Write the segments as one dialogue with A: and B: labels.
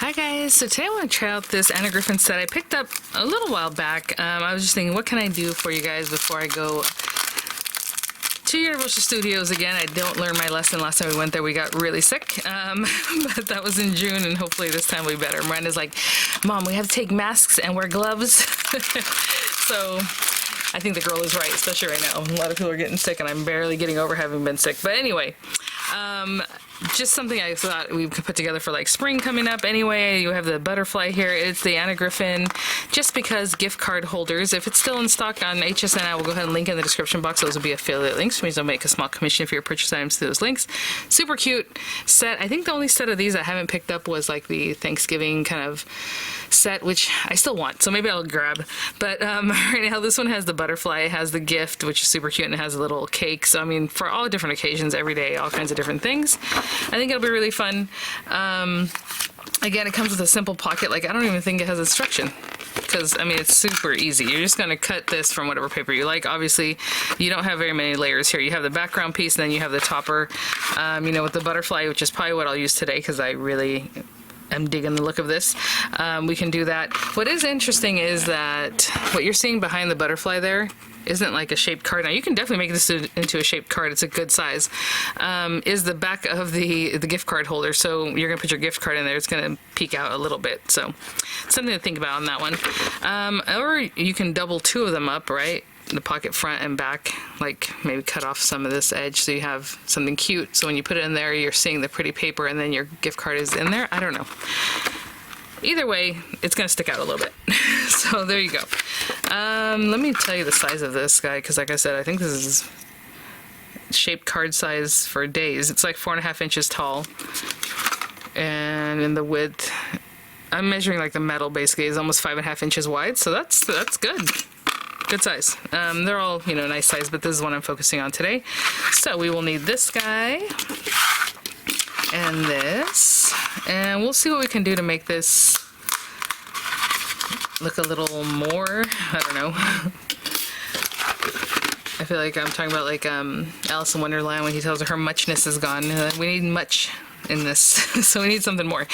A: Hi guys, so today I want to try out this Griffin set I picked up a little while back. I was just thinking, what can I do for you guys before I go to Universal Studios again? I don't learn my lesson. Last time we went there, we got really sick, but that was in June, and hopefully this time will be better. Miranda's like, Mom, we have to take masks and wear gloves. So I think the girl is right, especially right now. A lot of people are getting sick, and I'm barely getting over having been sick. But anyway, just something I thought we could put together for like spring coming up. Anyway, you have the butterfly here. It's the Griffin, just because gift card holders. If it's still in stock on HSN, I will go ahead and link in the description box. Those will be affiliate links, which means I'll make a small commission for your purchase items through those links. Super cute set. I think the only set of these I haven't picked up was like the Thanksgiving kind of set, which I still want, so maybe I'll grab. But right now this one has the butterfly, it has the gift, which is super cute, and it has a little cake. So I mean, for all different occasions, every day, all kinds of different things. I think it'll be really fun. Again, it comes with a simple pocket. Like, I don't even think it has instruction, because I mean, it's super easy. You're just going to cut this from whatever paper you like. Obviously, you don't have very many layers here. You have the background piece, and then you have the topper, you know, with the butterfly, which is probably what I'll use today, because I really I'm digging the look of this. We can do that. What is interesting is that what you're seeing behind the butterfly there isn't like a shaped card. Now you can definitely make this into a shaped card. It's a good size. Is the back of the gift card holder. So you're gonna put your gift card in there. It's gonna peek out a little bit. So something to think about on that one. Or you can double two of them up, right? The pocket front and back, like maybe cut off some of this edge so you have something cute. So when you put it in there, you're seeing the pretty paper, and then your gift card is in there. I don't know. Either way, it's gonna stick out a little bit. So there you go. Let me tell you the size of this guy, because like I said, I think this is shaped card size for days. It's like 4.5 inches tall, and in the width, I'm measuring like the metal basically is almost 5.5 inches wide. So that's good. Good size. They're all, you know, nice size, but this is what I'm focusing on today. So we will need this guy and this, and we'll see what we can do to make this look a little more, I don't know. I feel like I'm talking about like Alice in Wonderland when he tells her muchness is gone. We need much in this, so we need something more.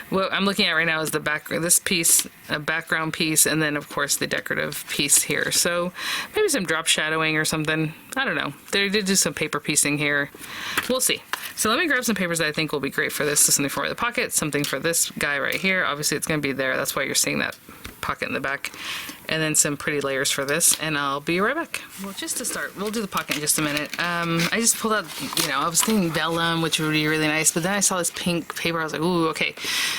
A: What I'm looking at right now is the this piece, a background piece, and then of course the decorative piece here. So maybe some drop shadowing or something. I don't know. They did do some paper piecing here. We'll see. So let me grab some papers that I think will be great for this. So something for the pocket, something for this guy right here. Obviously it's going to be there. That's why you're seeing that pocket in the back, and then some pretty layers for this, and I'll be right back. Well, just to start, we'll do the pocket in just a minute. I just pulled out, you know, I was thinking vellum, which would be really nice, but then I saw this pink paper. I was like, ooh, okay,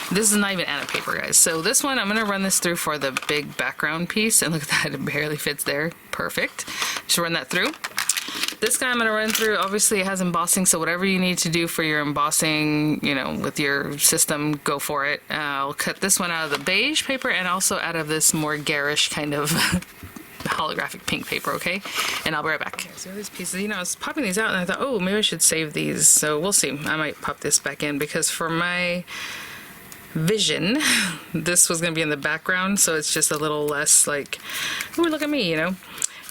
A: this is not even anna paper, guys. So this one, I'm gonna run this through for the big background piece, and look at that, it barely fits there. Perfect. Just run that through. This guy I'm going to run through, obviously it has embossing, so whatever you need to do for your embossing, you know, with your system, go for it. I'll cut this one out of the beige paper, and also out of this more garish kind of holographic pink paper, okay? And I'll be right back. Okay, so these pieces, you know, I was popping these out, and I thought, oh, maybe I should save these. So we'll see. I might pop this back in, because for my vision, this was going to be in the background, so it's just a little less like, ooh, look at me, you know?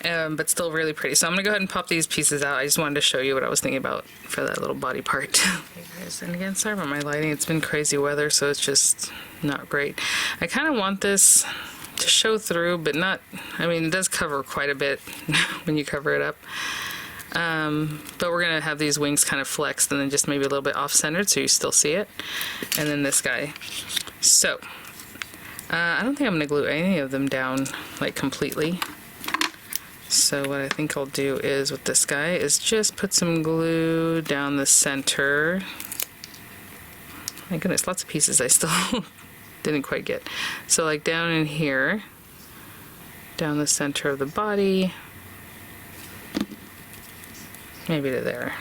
A: But still really pretty. So I'm gonna go ahead and pop these pieces out. I just wanted to show you what I was thinking about for that little body part. Okay guys, and again, sorry about my lighting. It's been crazy weather, so it's just not great. I kind of want this to show through, but not, I mean, it does cover quite a bit when you cover it up. But we're gonna have these wings kind of flexed, and then just maybe a little bit off-centered so you still see it. And then this guy. So, I don't think I'm gonna glue any of them down like completely. So what I think I'll do is with this guy is just put some glue down the center. My goodness, lots of pieces I still didn't quite get. So like down in here, down the center of the body, maybe to there.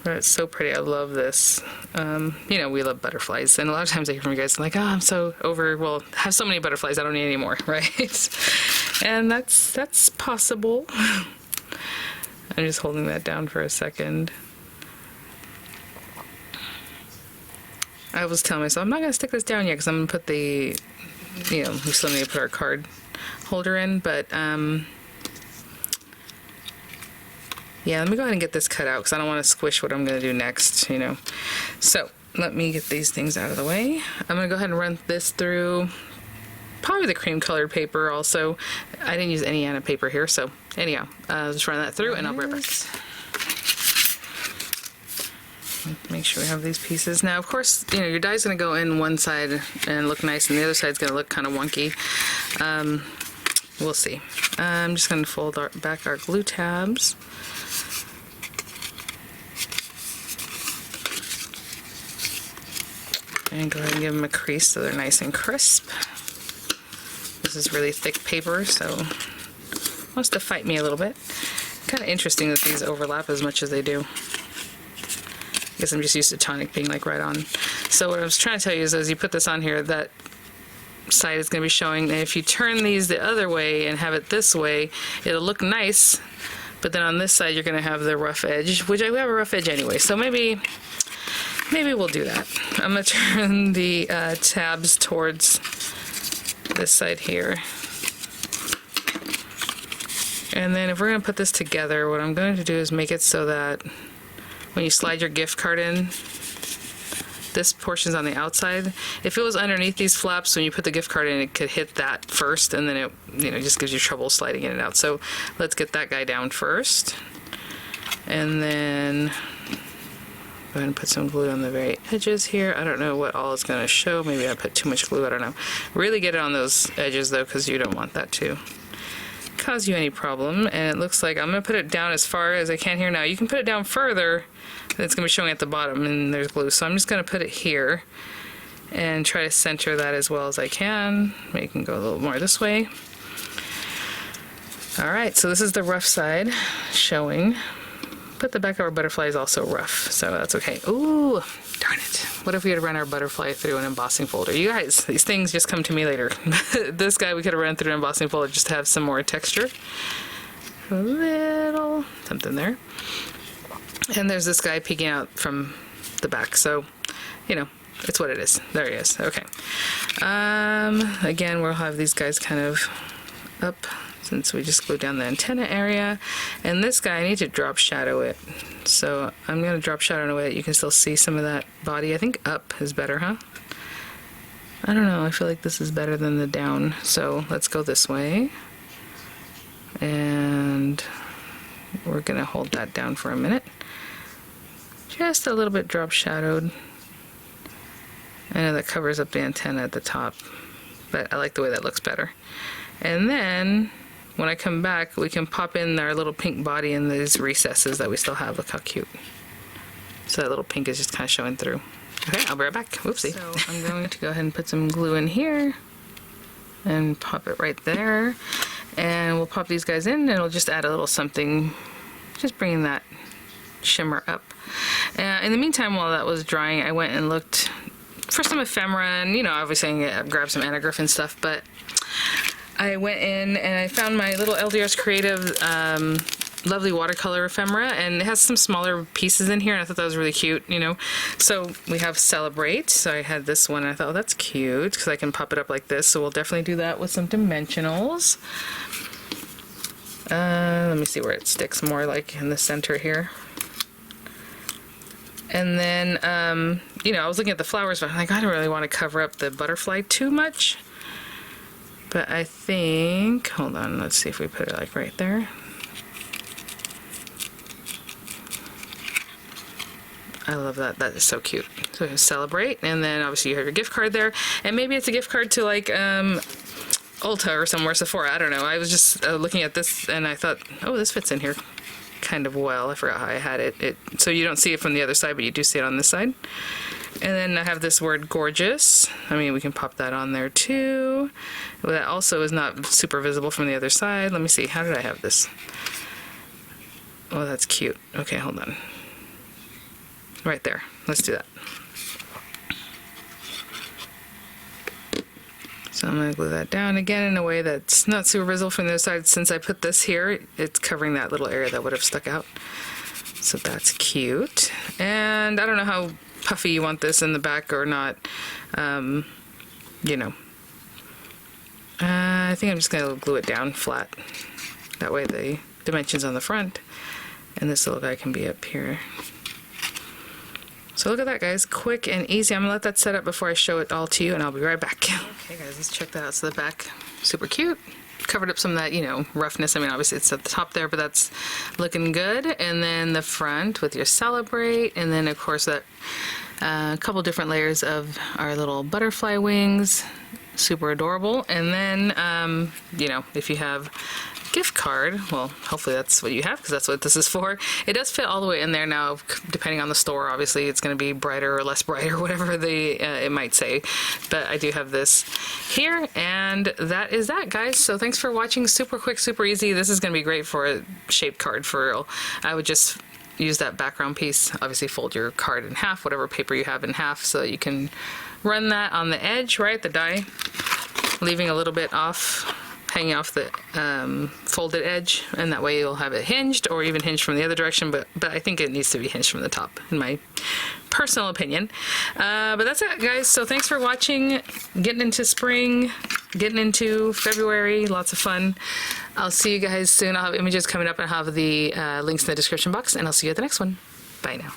A: But it's so pretty. I love this. You know, we love butterflies, and a lot of times I hear from you guys like, oh, I'm so over, well, I have so many butterflies, I don't need any more, right? And that's possible. I'm just holding that down for a second. I was telling myself I'm not gonna stick this down yet, because I'm gonna put the, you know, we still need to put our card holder in, but yeah, let me go ahead and get this cut out, because I don't want to squish what I'm going to do next, you know. So let me get these things out of the way. I'm gonna go ahead and run this through probably the cream colored paper also. I didn't use any Anna paper here, so anyhow, just run that through and I'll be right back. Make sure we have these pieces. Now, of course, you know, your die's gonna go in one side and look nice, and the other side's gonna look kind of wonky. We'll see. I'm just gonna fold back our glue tabs. And go ahead and give them a crease so they're nice and crisp. This is really thick paper, so it wants to fight me a little bit. Kind of interesting that these overlap as much as they do. I guess I'm just used to tonic being like right on. So what I was trying to tell you is as you put this on here, that side is going to be showing, and if you turn these the other way and have it this way, it'll look nice, but then on this side you're going to have the rough edge, which I have a rough edge anyway, so maybe we'll do that. I'm going to turn the tabs towards this side here. And then if we're going to put this together, what I'm going to do is make it so that when you slide your gift card in, this portion's on the outside. If it was underneath these flaps, when you put the gift card in, it could hit that first, and then it, you know, just gives you trouble sliding in and out. So let's get that guy down first. And then go ahead and put some glue on the very edges here. I don't know what all it's going to show. Maybe I put too much glue. I don't know. Really get it on those edges, though, because you don't want that to cause you any problem. And it looks like I'm going to put it down as far as I can here now. You can put it down further. It's going to be showing at the bottom, and there's glue. So I'm just going to put it here and try to center that as well as I can. Maybe you can go a little more this way. All right, so this is the rough side showing. But the back of our butterfly is also rough, so that's okay. Ooh, darn it. What if we had run our butterfly through an embossing folder? You guys, these things just come to me later. This guy we could have run through an embossing folder just to have some more texture. A little something there. And there's this guy peeking out from the back, so, you know, it's what it is. There he is. Okay. Again, we'll have these guys kind of up, since we just glued down the antenna area. And this guy, I need to drop shadow it. So I'm going to drop shadow in a way that you can still see some of that body. I think up is better, huh? I don't know. I feel like this is better than the down. So let's go this way. And we're going to hold that down for a minute. Just a little bit drop shadowed. I know that covers up the antenna at the top, but I like the way that looks better. And then when I come back, we can pop in our little pink body in these recesses that we still have. Look how cute. So that little pink is just kind of showing through. Okay, I'll be right back. Whoopsie. So I'm going to go ahead and put some glue in here and pop it right there. And we'll pop these guys in, and it'll just add a little something, just bringing that shimmer up. In the meantime, while that was drying, I went and looked for some ephemera, and, you know, obviously I grabbed some Anna Griffin stuff, but I went in and I found my little LDRS Creative lovely watercolor ephemera, and it has some smaller pieces in here, and I thought that was really cute, you know. So we have Celebrate, so I had this one, and I thought, oh, that's cute, because I can pop it up like this, so we'll definitely do that with some dimensionals. Let me see where it sticks more, like in the center here. And then, you know, I was looking at the flowers, but I'm like, I don't really want to cover up the butterfly too much. But I think, hold on, let's see if we put it like right there. I love that. That is so cute. So you Celebrate, and then obviously you have your gift card there. And maybe it's a gift card to like Ulta or somewhere, Sephora, I don't know. I was just looking at this and I thought, oh, this fits in here kind of well. I forgot how I had it. So you don't see it from the other side, but you do see it on this side. And then I have this word Gorgeous. I mean, we can pop that on there too. Well, that also is not super visible from the other side. Let me see. How did I have this? Oh, that's cute. Okay, hold on. Right there. Let's do that. So I'm going to glue that down again in a way that's not super visible from the other side. Since I put this here, it's covering that little area that would have stuck out. So that's cute. And I don't know how puffy you want this in the back or not. You know. I think I'm just going to glue it down flat. That way the dimensions on the front. And this little guy can be up here. So look at that, guys, quick and easy. I'm gonna let that set up before I show it all to you, and I'll be right back. Okay guys, let's check that out. So the back, super cute. Covered up some of that, you know, roughness. I mean, obviously it's at the top there, but that's looking good. And then the front with your Celebrate, and then of course that couple different layers of our little butterfly wings, super adorable. And then you know, if you have gift card, well, hopefully that's what you have, because that's what this is for. It does fit all the way in there. Now, depending on the store, obviously it's going to be brighter or less bright or whatever it might say, but I do have this here, and that is that, guys. So thanks for watching. Super quick, super easy. This is going to be great for a shaped card, for real. I would just use that background piece, obviously fold your card in half, whatever paper you have in half, so that you can run that on the edge, right, the die, leaving a little bit off, hanging off the folded edge, and that way you'll have it hinged, or even hinged from the other direction, but I think it needs to be hinged from the top, in my personal opinion. But that's it, guys. So thanks for watching. Getting into spring, getting into February, lots of fun. I'll see you guys soon. I'll have images coming up, and I'll have the links in the description box, and I'll see you at the next one. Bye now.